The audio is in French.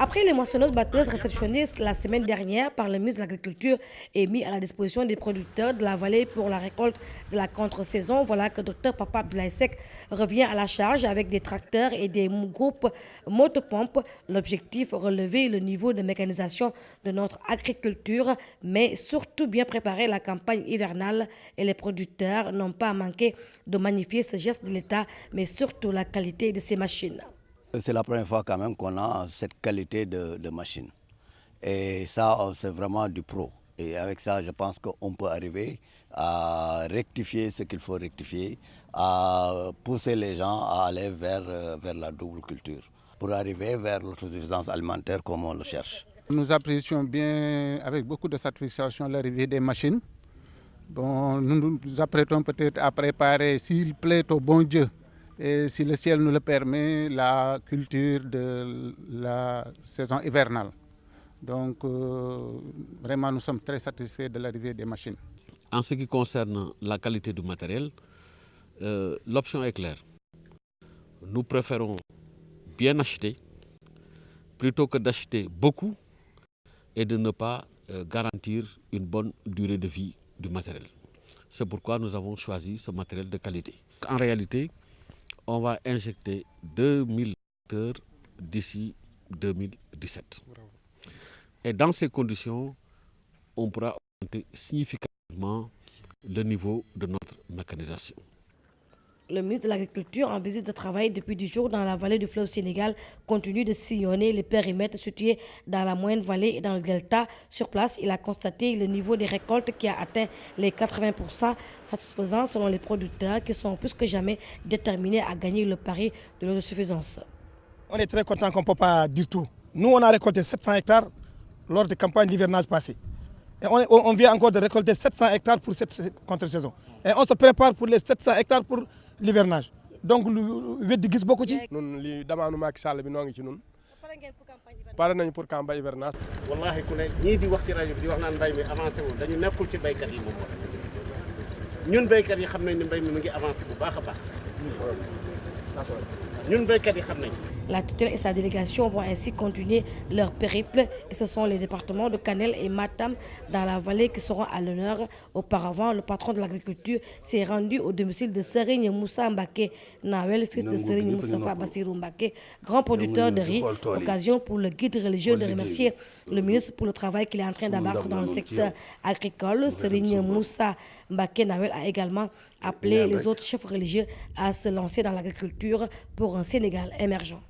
Après les moissonneuses-batteuses réceptionnées la semaine dernière par le ministre de l'Agriculture et mis à la disposition des producteurs de la vallée pour la récolte de la contre-saison, voilà que Dr Papa Abdoulaye Seck revient à la charge avec des tracteurs et des groupes motopompes. L'objectif, relever le niveau de mécanisation de notre agriculture, mais surtout bien préparer la campagne hivernale. Et les producteurs n'ont pas manqué de magnifier ce geste de l'État, mais surtout la qualité de ces machines. C'est la première fois quand même qu'on a cette qualité de machine. Et ça, c'est vraiment du pro. Et avec ça, je pense qu'on peut arriver à rectifier ce qu'il faut rectifier, à pousser les gens à aller vers la double culture, pour arriver vers l'autosuffisance alimentaire comme on le cherche. Nous apprécions bien, avec beaucoup de satisfaction, l'arrivée des machines. Bon, nous nous apprêtons peut-être à préparer, s'il plaît au bon Dieu, et si le ciel nous le permet, la culture de la saison hivernale. Donc, vraiment, nous sommes très satisfaits de l'arrivée des machines. En ce qui concerne la qualité du matériel, l'option est claire. Nous préférons bien acheter plutôt que d'acheter beaucoup et de ne pas garantir une bonne durée de vie du matériel. C'est pourquoi nous avons choisi ce matériel de qualité. En réalité, on va injecter 2000 tracteurs d'ici 2017. Et dans ces conditions, on pourra augmenter significativement le niveau de notre mécanisation. Le ministre de l'Agriculture, en visite de travail depuis 10 jours dans la vallée du fleuve Sénégal, continue de sillonner les périmètres situés dans la moyenne vallée et dans le delta. Sur place, il a constaté le niveau des récoltes qui a atteint les 80%, satisfaisant selon les producteurs qui sont plus que jamais déterminés à gagner le pari de l'autosuffisance. On est très content qu'on ne peut pas dire tout. Nous, on a récolté 700 hectares lors des campagnes d'hivernage passées. Et on vient encore de récolter 700 hectares pour cette contre-saison. Et on se prépare pour les 700 hectares pour l'hivernage. Donc, nous avons beaucoup de Nous avons Macky Sall bi noo ngi ci ñun pare nañu pour campagne hivernage. wallahi ku ne ñii di wax ci rajo bi di wax naan mbay mi avancé wul dañu nekkul ci baykat yi moom ñun baykat yi xam nañ ne mbay mi mu ngi avancé bu baax a baax ñun baykat yi xam nañ. La tutelle et sa délégation vont ainsi continuer leur périple et ce sont les départements de Kanel et Matam dans la vallée qui seront à l'honneur. Auparavant, le patron de l'agriculture s'est rendu au domicile de Serigne Moussa Mbaké Nawel, fils de Serigne Moustapha Bassirou Mbaké, grand producteur de riz. Occasion pour le guide religieux de remercier le ministre pour le travail qu'il est en train d'abattre dans le secteur agricole. Serigne Moussa Mbaké Nawel a également appelé les autres chefs religieux à se lancer dans l'agriculture pour un Sénégal émergent.